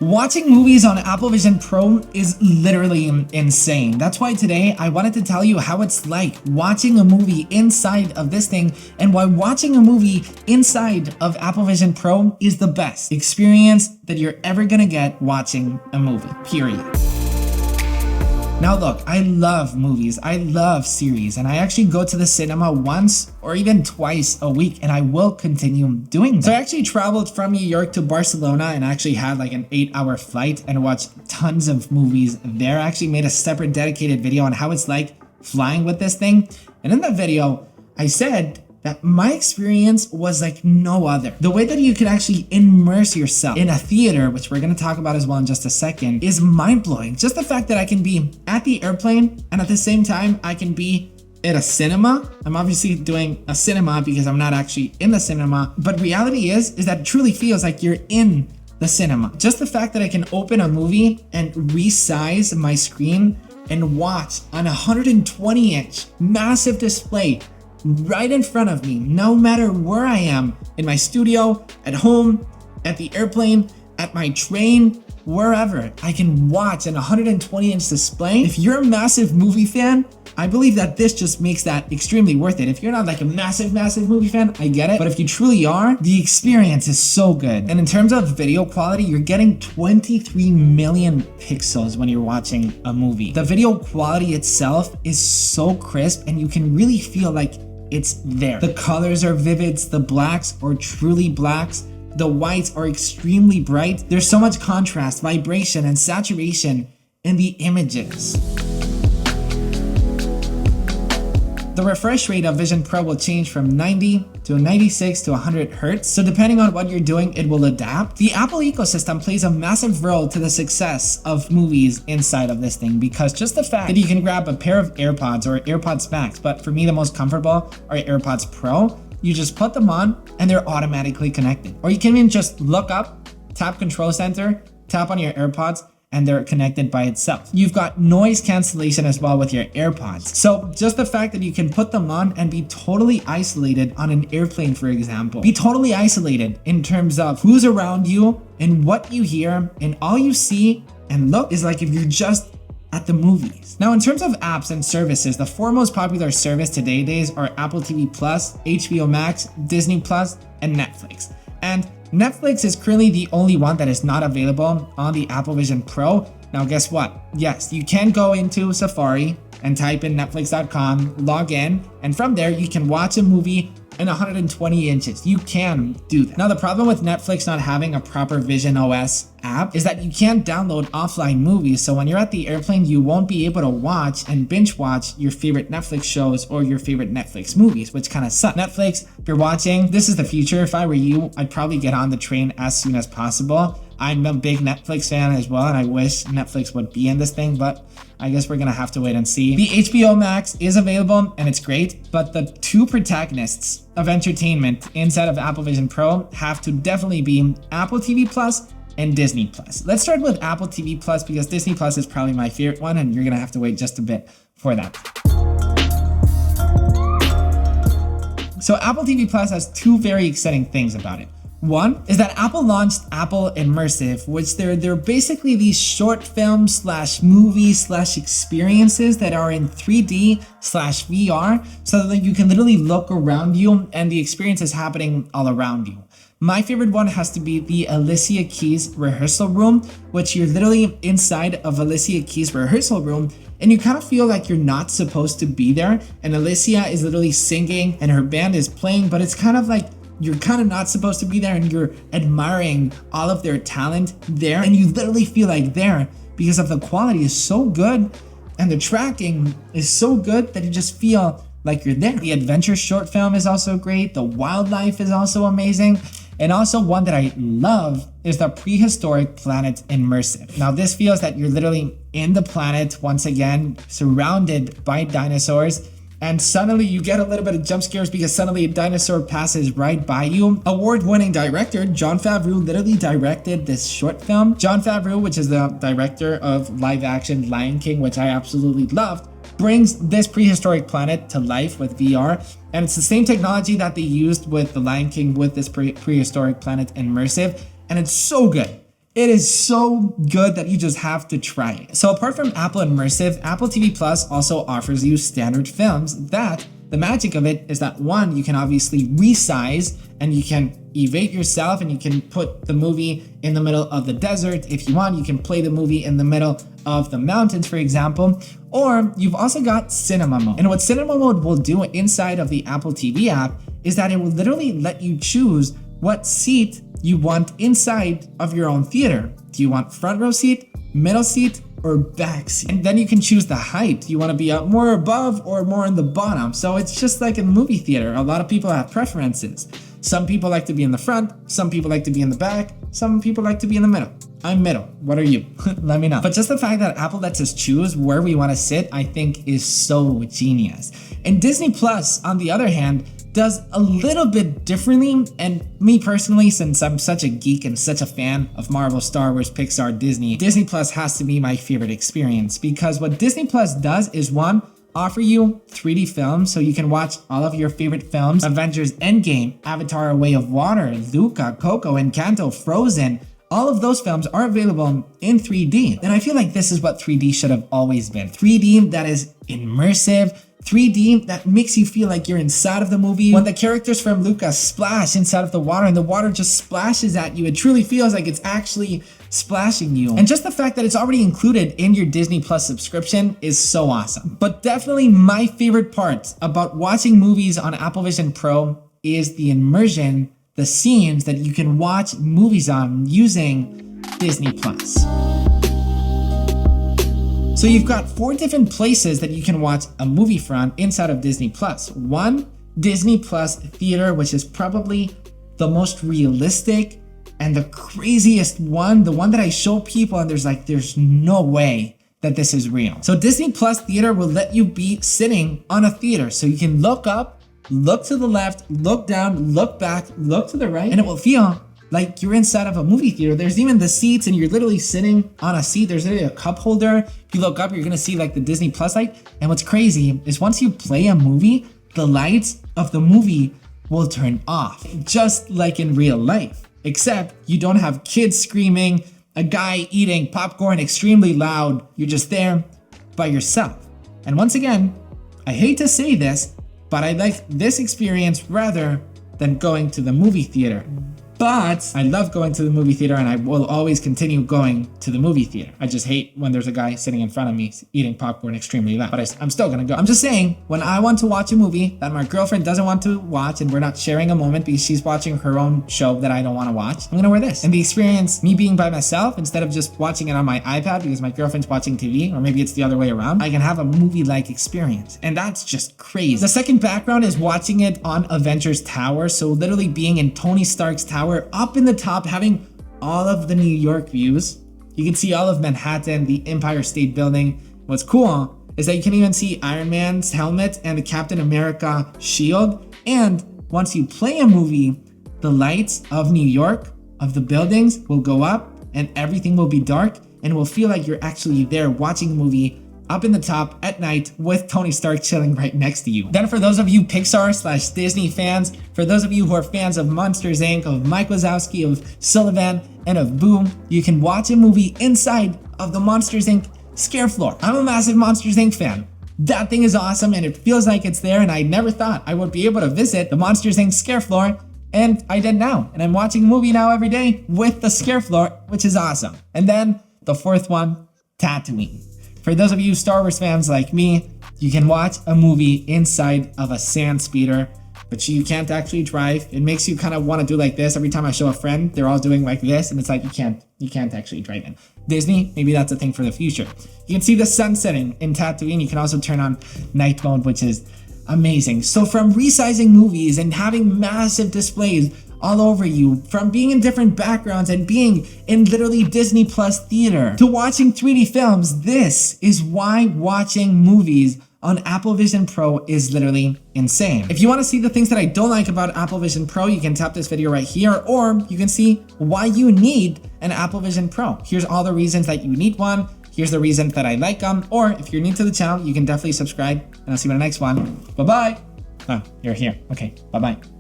Watching movies on Apple Vision Pro is literally insane. That's why today I wanted to tell you how it's like watching a movie inside of this thing and why watching a movie inside of Apple Vision Pro is the best experience that you're ever gonna get watching a movie, period. Now look, I love movies, I love series, and I actually go to the cinema once or even twice a week, and I will continue doing that. So I actually traveled from New York to Barcelona and actually had like an 8-hour flight and watched tons of movies there. I actually made a separate dedicated video on how it's like flying with this thing. And in that video, I said that my experience was like no other. The way that you can actually immerse yourself in a theater, which we're gonna talk about as well in just a second, is mind-blowing. Just the fact that I can be at the airplane and at the same time I can be at a cinema. I'm obviously doing a cinema because I'm not actually in the cinema, but reality is that it truly feels like you're in the cinema. Just the fact that I can open a movie and resize my screen and watch on a 120-inch massive display right in front of me, no matter where I am, in my studio, at home, at the airplane, at my train, wherever, I can watch an 120-inch display. If you're a massive movie fan, I believe that this just makes that extremely worth it. If you're not like a massive movie fan, I get it. But if you truly are, the experience is so good. And in terms of video quality, you're getting 23 million pixels when you're watching a movie. The video quality itself is so crisp and you can really feel like it's there. The colors are vivid, the blacks are truly blacks. The whites are extremely bright. There's so much contrast, vibration, and saturation in the images. The refresh rate of Vision Pro will change from 90 to 96 to 100 Hertz. So depending on what you're doing, it will adapt. The Apple ecosystem plays a massive role to the success of movies inside of this thing, because just the fact that you can grab a pair of AirPods or AirPods Max, but for me the most comfortable are AirPods Pro. You just put them on and they're automatically connected. Or you can even just look up, tap Control Center, tap on your AirPods, and they're connected by itself. You've got noise cancellation as well with your AirPods. So just the fact that you can put them on and be totally isolated on an airplane, for example, be totally isolated in terms of who's around you and what you hear, and all you see and look is like if you're just at the movies. Now, in terms of apps and services, the four most popular service today's are Apple TV Plus, HBO Max, Disney Plus, and Netflix. And Netflix is currently the only one that is not available on the Apple Vision Pro. Now, guess what? Yes, you can go into Safari and type in netflix.com, log in, and from there you can watch a movie in 120 inches. You can do that. Now, the problem with Netflix not having a proper Vision OS app is that you can't download offline movies. So when you're at the airplane, you won't be able to watch and binge watch your favorite Netflix shows or your favorite Netflix movies, which kind of sucks. Netflix, if you're watching, this is the future. If I were you, I'd probably get on the train as soon as possible. I'm a big Netflix fan as well, and I wish Netflix would be in this thing, but I guess we're gonna have to wait and see. The HBO Max is available and it's great, but the two protagonists of entertainment inside of Apple Vision Pro have to definitely be Apple TV Plus and Disney Plus. Let's start with Apple TV Plus because Disney Plus is probably my favorite one, and you're gonna have to wait just a bit for that. So Apple TV Plus has two very exciting things about it. One is that Apple launched Apple Immersive, which they're basically these short film / movie / experiences that are in 3D / VR, so that you can literally look around you and the experience is happening all around you. My favorite one has to be the Alicia Keys rehearsal room, which you're literally inside of Alicia Keys rehearsal room and you kind of feel like you're not supposed to be there. And Alicia is literally singing and her band is playing, but it's kind of like you're kind of not supposed to be there and you're admiring all of their talent there. And you literally feel like there because of the quality is so good and the tracking is so good that you just feel like you're there. The adventure short film is also great. The wildlife is also amazing. And also one that I love is the prehistoric planet immersive. Now this feels that you're literally in the planet once again, surrounded by dinosaurs. And suddenly you get a little bit of jump scares because suddenly a dinosaur passes right by you. Award-winning director Jon Favreau literally directed this short film. Jon Favreau, which is the director of live-action Lion King, which I absolutely loved, brings this prehistoric planet to life with VR. And it's the same technology that they used with the Lion King with this prehistoric planet immersive. And it's so good. It is so good that you just have to try it. So apart from Apple Immersive, Apple TV Plus also offers you standard films that the magic of it is that one, you can obviously resize and you can evade yourself and you can put the movie in the middle of the desert. If you want, you can play the movie in the middle of the mountains, for example. Or you've also got cinema mode. And what cinema mode will do inside of the Apple TV app is that it will literally let you choose what seat you want inside of your own theater. Do you want front row seat, middle seat, or back seat? And then you can choose the height. Do you want to be up more above or more in the bottom? So it's just like a movie theater. A lot of people have preferences. Some people like to be in the front, some people like to be in the back, some people like to be in the middle. I'm middle. What are you? Let me know. But just the fact that Apple lets us choose where we want to sit, I think is so genius. And Disney Plus, on the other hand, does a little bit differently, and me personally, since I'm such a geek and such a fan of Marvel, Star Wars, Pixar, Disney Plus has to be my favorite experience, because what Disney Plus does is one, offer you 3D films so you can watch all of your favorite films: Avengers Endgame, Avatar: A Way of Water, Luca, Coco, Encanto, Frozen. All of those films are available in 3D. And I feel like this is what 3D should have always been. 3D that is immersive, 3D that makes you feel like you're inside of the movie. When the characters from Luca splash inside of the water and the water just splashes at you, it truly feels like it's actually splashing you. And just the fact that it's already included in your Disney Plus subscription is so awesome. But definitely my favorite part about watching movies on Apple Vision Pro is the immersion, the scenes that you can watch movies on using Disney Plus. So you've got 4 different places that you can watch a movie from inside of Disney Plus. One, Disney Plus Theater, which is probably the most realistic and the craziest one, the one that I show people and there's no way that this is real. So Disney Plus Theater will let you be sitting on a theater. So you can look up, look to the left, look down, look back, look to the right, and it will feel like you're inside of a movie theater. There's even the seats and you're literally sitting on a seat. There's literally a cup holder. If you look up, you're gonna see like the Disney Plus light. And what's crazy is once you play a movie, the lights of the movie will turn off, just like in real life. Except you don't have kids screaming, a guy eating popcorn extremely loud. You're just there by yourself. And once again, I hate to say this, but I like this experience rather than going to the movie theater. But I love going to the movie theater and I will always continue going to the movie theater. I just hate when there's a guy sitting in front of me eating popcorn extremely loud, but I'm still gonna go. I'm just saying, when I want to watch a movie that my girlfriend doesn't want to watch and we're not sharing a moment because she's watching her own show that I don't wanna watch, I'm gonna wear this. And the experience, me being by myself, instead of just watching it on my iPad because my girlfriend's watching TV, or maybe it's the other way around, I can have a movie-like experience. And that's just crazy. The second background is watching it on Avengers Tower. So literally being in Tony Stark's tower, up in the top, having all of the New York views. You can see all of Manhattan, the Empire State Building. What's cool is that you can even see Iron Man's helmet and the Captain America shield. And once you play a movie, the lights of New York, of the buildings, will go up and everything will be dark and it will feel like you're actually there watching a movie up in the top at night with Tony Stark chilling right next to you. Then for those of you Pixar/Disney fans, for those of you who are fans of Monsters Inc., of Mike Wazowski, of Sullivan, and of Boom, you can watch a movie inside of the Monsters Inc. scare floor. I'm a massive Monsters Inc. fan. That thing is awesome and it feels like it's there, and I never thought I would be able to visit the Monsters Inc. scare floor, and I did now. And I'm watching a movie now every day with the scare floor, which is awesome. And then the fourth one, Tatooine. For those of you Star Wars fans like me, you can watch a movie inside of a sand speeder, but you can't actually drive. It makes you kind of want to do like this. Every time I show a friend, they're all doing like this, and it's like you can't actually drive in. Disney, maybe that's a thing for the future. You can see the sun setting in Tatooine. You can also turn on night mode, which is amazing. So from resizing movies and having massive displays all over you, from being in different backgrounds and being in literally Disney Plus theater, to watching 3D films, this is why watching movies on Apple Vision Pro is literally insane. If you want to see the things that I don't like about Apple Vision Pro, you can tap this video right here, or you can see why you need an Apple Vision Pro. Here's all the reasons that you need one. Here's the reason that I like them. Or if you're new to the channel, you can definitely subscribe, and I'll see you in the next one. Bye-bye. Oh, you're here. Okay, bye-bye.